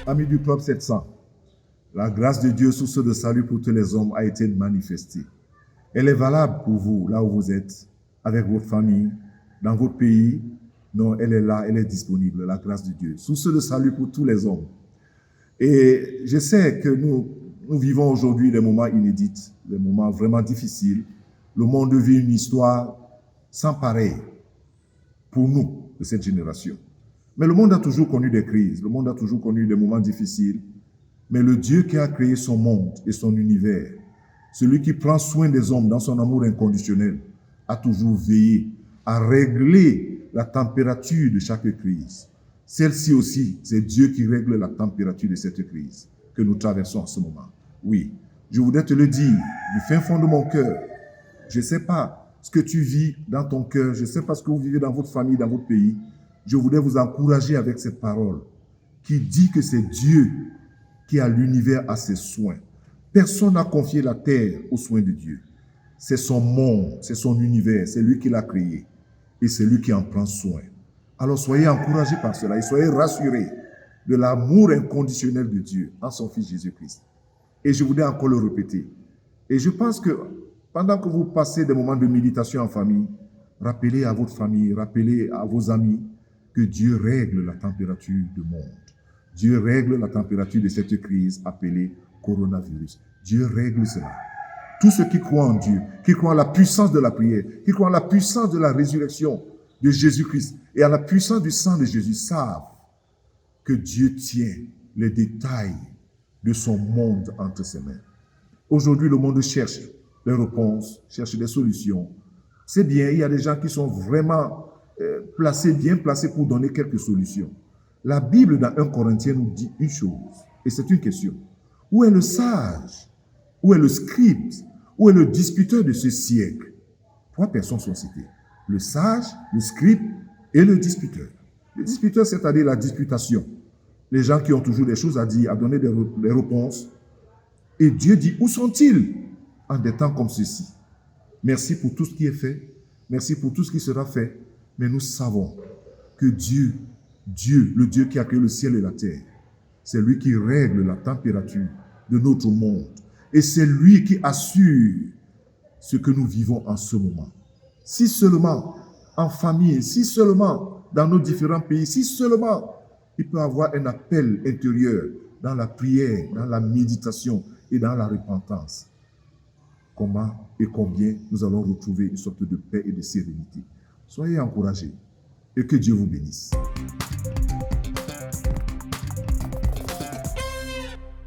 Amis du Club 700, la grâce de Dieu, source de salut pour tous les hommes, a été manifestée. Elle est valable pour vous, là où vous êtes, avec votre famille, dans votre pays. Non, elle est là, elle est disponible, la grâce de Dieu. Source de salut pour tous les hommes. Et je sais que nous vivons aujourd'hui des moments inédits, des moments vraiment difficiles. Le monde vit une histoire sans pareil pour nous, de cette génération. Mais le monde a toujours connu des crises, le monde a toujours connu des moments difficiles. Mais le Dieu qui a créé son monde et son univers, celui qui prend soin des hommes dans son amour inconditionnel, a toujours veillé à régler la température de chaque crise. Celle-ci aussi, c'est Dieu qui règle la température de cette crise que nous traversons en ce moment. Oui, je voudrais te le dire du fin fond de mon cœur. Je ne sais pas ce que tu vis dans ton cœur, je ne sais pas ce que vous vivez dans votre famille, dans votre pays. Je voudrais vous encourager avec cette parole qui dit que c'est Dieu qui a l'univers à ses soins. Personne n'a confié la terre aux soins de Dieu. C'est son monde, c'est son univers, c'est lui qui l'a créé. Et c'est lui qui en prend soin. Alors soyez encouragés par cela et soyez rassurés de l'amour inconditionnel de Dieu en son Fils Jésus-Christ. Et je voudrais encore le répéter. Et je pense que pendant que vous passez des moments de méditation en famille, rappelez à votre famille, rappelez à vos amis que Dieu règle la température du monde. Dieu règle la température de cette crise appelée coronavirus. Dieu règle cela. Tous ceux qui croient en Dieu, qui croient en la puissance de la prière, qui croient en la puissance de la résurrection de Jésus-Christ et à la puissance du sang de Jésus savent que Dieu tient les détails de son monde entre ses mains. Aujourd'hui, le monde cherche des réponses, cherche des solutions. C'est bien, il y a des gens qui sont vraiment bien placés pour donner quelques solutions. La Bible, dans 1 Corinthiens, nous dit une chose, et c'est une question. Où est le sage? Où est le scribe? Où est le disputeur de ce siècle? 3 personnes sont citées. Le sage, le scribe et le disputeur. Le disputeur, c'est-à-dire la disputation. Les gens qui ont toujours des choses à dire, à donner des réponses. Et Dieu dit, où sont-ils en des temps comme ceci? Merci pour tout ce qui est fait. Merci pour tout ce qui sera fait. Mais nous savons que Dieu, le Dieu qui a créé le ciel et la terre, c'est lui qui règle la température de notre monde. Et c'est lui qui assure ce que nous vivons en ce moment. Si seulement en famille, si seulement dans nos différents pays, si seulement il peut y avoir un appel intérieur dans la prière, dans la méditation et dans la repentance. Comment et combien nous allons retrouver une sorte de paix et de sérénité. Soyez encouragés et que Dieu vous bénisse.